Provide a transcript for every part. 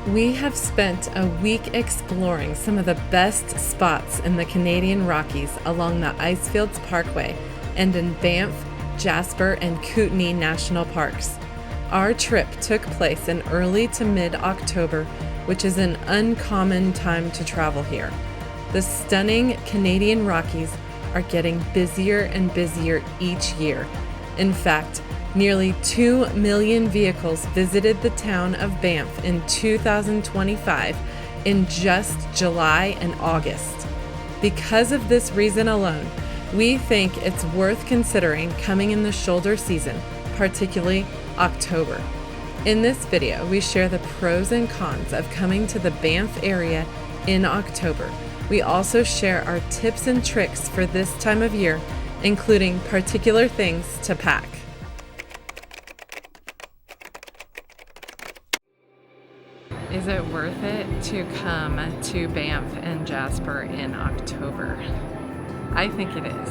We have spent a week exploring some of the best spots in the Canadian Rockies along the Icefields Parkway and in Banff, Jasper, and Kootenay National Parks. Our trip took place in early to mid-October, which is an uncommon time to travel here. The stunning Canadian Rockies are getting busier and busier each year. In fact, nearly 2 million vehicles visited the town of Banff in 2025 in just July and August. Because of this reason alone, we think it's worth considering coming in the shoulder season, particularly October. In this video, we share the pros and cons of coming to the Banff area in October. We also share our tips and tricks for this time of year, including particular things to pack. Is it worth it to come to Banff and Jasper in October? I think it is,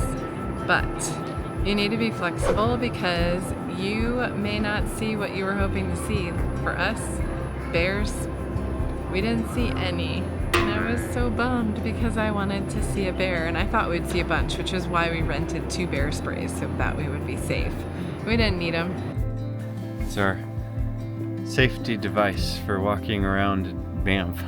but you need to be flexible because you may not see what you were hoping to see. For us, bears, we didn't see any, and I was so bummed because I wanted to see a bear, and I thought we'd see a bunch, which is why we rented 2 bear sprays so that we would be safe. We didn't need them. It's our safety device for walking around Banff.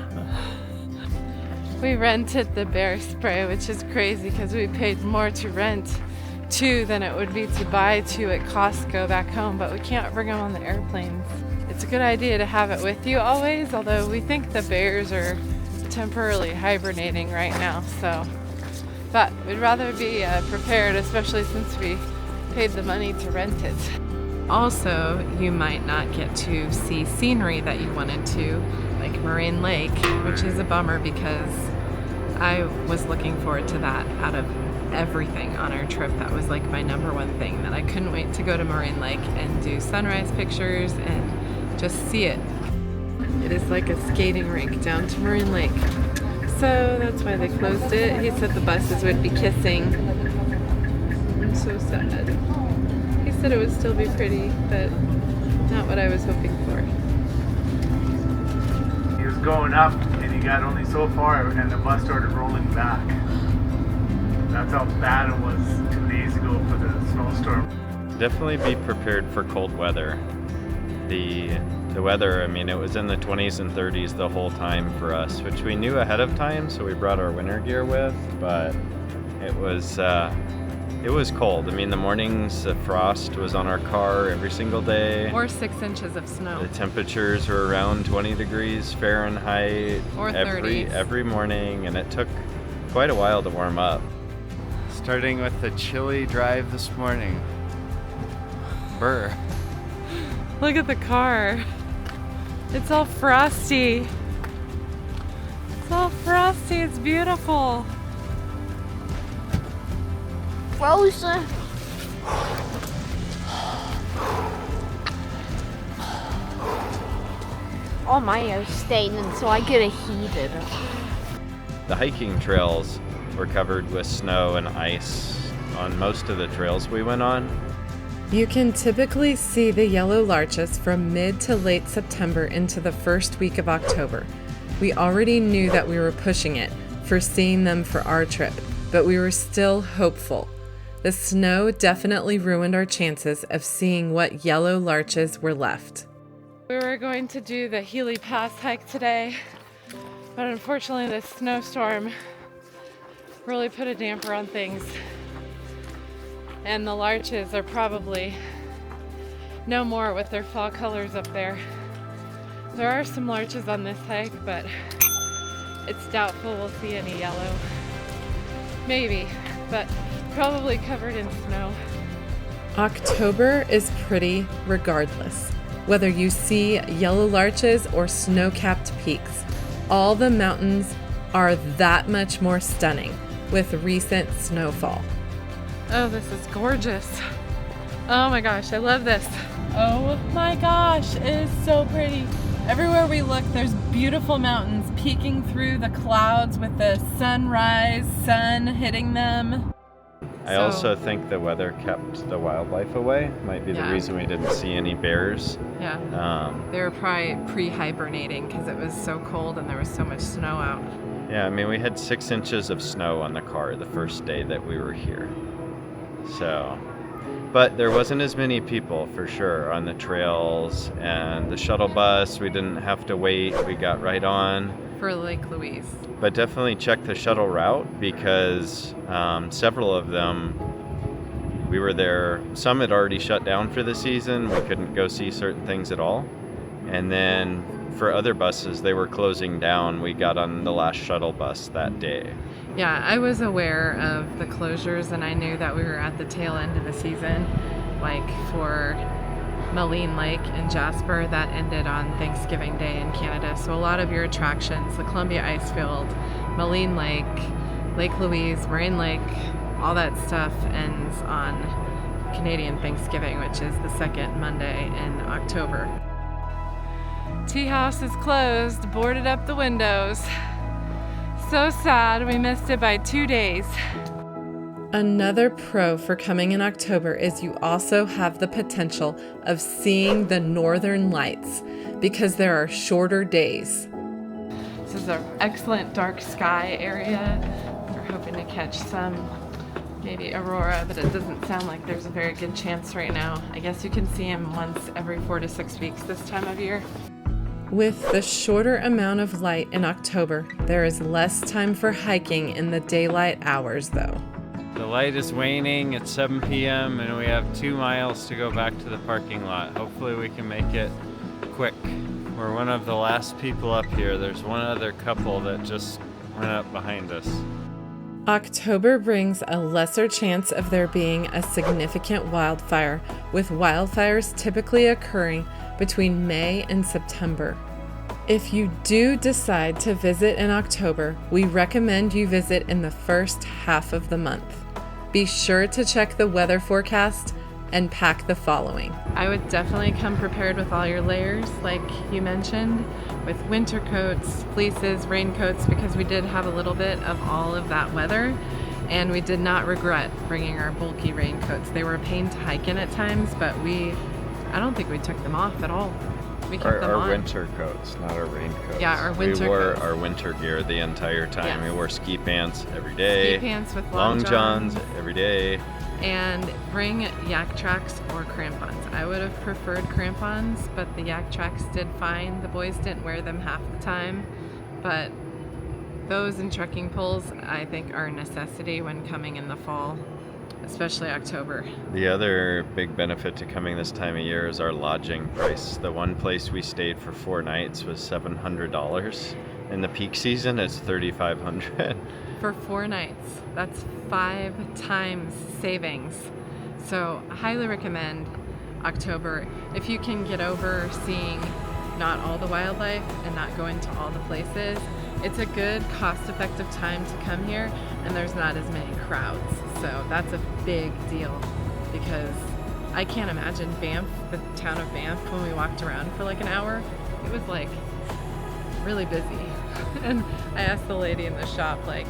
We rented the bear spray, which is crazy because we paid more to rent 2 than it would be to buy 2 at Costco back home, but we can't bring them on the airplanes. It's a good idea to have it with you always, although we think the bears are temporarily hibernating right now, but we'd rather be prepared, especially since we paid the money to rent it. Also, you might not get to see scenery that you wanted to, like Moraine Lake, which is a bummer because I was looking forward to that out of everything on our trip. That was like my number one thing, that I couldn't wait to go to Moraine Lake and do sunrise pictures and just see it. It is like a skating rink down to Moraine Lake. So that's why they closed it. He said the buses would be kissing. I'm so sad. He said it would still be pretty, but not what I was hoping for. He was going up and he got only so far and the bus started rolling back. That's how bad it was 2 days ago for the snowstorm. Definitely be prepared for cold weather. The weather, I mean, it was in the 20s and 30s the whole time for us, which we knew ahead of time, so we brought our winter gear with, but it was cold. I mean, the mornings, the frost was on our car every single day. Or 6 inches of snow. The temperatures were around 20 degrees Fahrenheit or 30s. every morning, and it took quite a while to warm up. Starting with the chilly drive this morning. Brr. Look at the car. It's all frosty. It's all frosty. It's beautiful. Frozen. All my ears staining, so I get a heated. The hiking trails were covered with snow and ice on most of the trails we went on. You can typically see the yellow larches from mid to late September into the first week of October. We already knew that we were pushing it for seeing them for our trip, but we were still hopeful. The snow definitely ruined our chances of seeing what yellow larches were left. We were going to do the Healy Pass hike today, but unfortunately the snowstorm really put a damper on things. And the larches are probably no more with their fall colors up there. There are some larches on this hike, but it's doubtful we'll see any yellow. Maybe, but probably covered in snow. October is pretty regardless. Whether you see yellow larches or snow-capped peaks, all the mountains are that much more stunning with recent snowfall. Oh, this is gorgeous. Oh my gosh, I love this. Oh my gosh, it is so pretty. Everywhere we look, there's beautiful mountains peeking through the clouds with the sunrise sun hitting them. I also think the weather kept the wildlife away. Might be the reason we didn't see any bears. Yeah. They were probably pre-hibernating because it was so cold and there was so much snow out. Yeah, I mean, we had 6 inches of snow on the car the first day that we were here. So, but there wasn't as many people for sure on the trails, and the shuttle bus, we didn't have to wait. We got right on. For Lake Louise. But definitely check the shuttle route because several of them, we were there, some had already shut down for the season. We couldn't go see certain things at all. And then for other buses, they were closing down. We got on the last shuttle bus that day. Yeah, I was aware of the closures and I knew that we were at the tail end of the season. Like for Maligne Lake in Jasper, that ended on Thanksgiving Day in Canada. So a lot of your attractions, the Columbia Icefield, Maligne Lake, Lake Louise, Moraine Lake, all that stuff ends on Canadian Thanksgiving, which is the second Monday in October. Tea house is closed, boarded up the windows. So sad, we missed it by 2 days. Another pro for coming in October is you also have the potential of seeing the northern lights because there are shorter days. This is an excellent dark sky area. We're hoping to catch some, maybe aurora, but it doesn't sound like there's a very good chance right now. I guess you can see them once every 4 to 6 weeks this time of year. With the shorter amount of light in October, there is less time for hiking in the daylight hours though. The light is waning at 7 p.m. and we have 2 miles to go back to the parking lot. Hopefully we can make it quick. We're one of the last people up here. There's one other couple that just went up behind us. October brings a lesser chance of there being a significant wildfire, with wildfires typically occurring between May and September. If you do decide to visit in October, we recommend you visit in the first half of the month. Be sure to check the weather forecast and pack the following. I would definitely come prepared with all your layers, like you mentioned, with winter coats, fleeces, raincoats, because we did have a little bit of all of that weather, and we did not regret bringing our bulky raincoats. They were a pain to hike in at times, but I don't think we took them off at all. We kept them on. Our winter coats, not our raincoats. Yeah, our winter We wore coats. our winter gear the entire time. Yes. We wore ski pants every day. Ski pants with long johns every day. And bring yak tracks or crampons. I would have preferred crampons, but the yak tracks did fine. The boys didn't wear them half the time, but those and trekking poles I think are a necessity when coming in the fall, especially October. The other big benefit to coming this time of year is our lodging price. The one place we stayed for 4 nights was $700. In the peak season, it's $3,500. For 4 nights. That's 5 times savings. So I highly recommend October. If you can get over seeing not all the wildlife and not going to all the places, it's a good cost-effective time to come here, and there's not as many crowds. So that's a big deal because I can't imagine Banff, the town of Banff, when we walked around for like an hour, it was like really busy. And I asked the lady in the shop, like,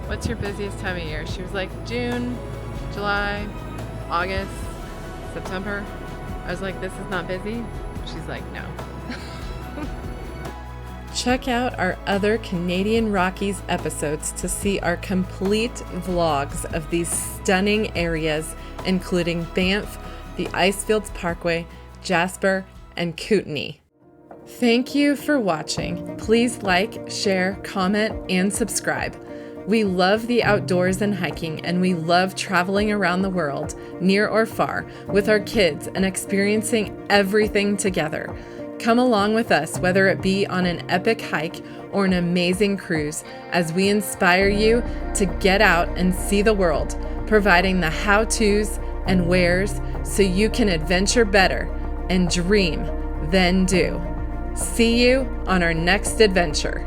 what's your busiest time of year? She was like, June, July, August, September. I was like, this is not busy? She's like, no. Check out our other Canadian Rockies episodes to see our complete vlogs of these stunning areas, including Banff, the Icefields Parkway, Jasper, and Kootenay. Thank you for watching. Please like, share, comment, and subscribe. We love the outdoors and hiking, and we love traveling around the world, near or far, with our kids and experiencing everything together. Come along with us, whether it be on an epic hike or an amazing cruise, as we inspire you to get out and see the world, providing the how-tos and wheres so you can adventure better and dream, then do. See you on our next adventure.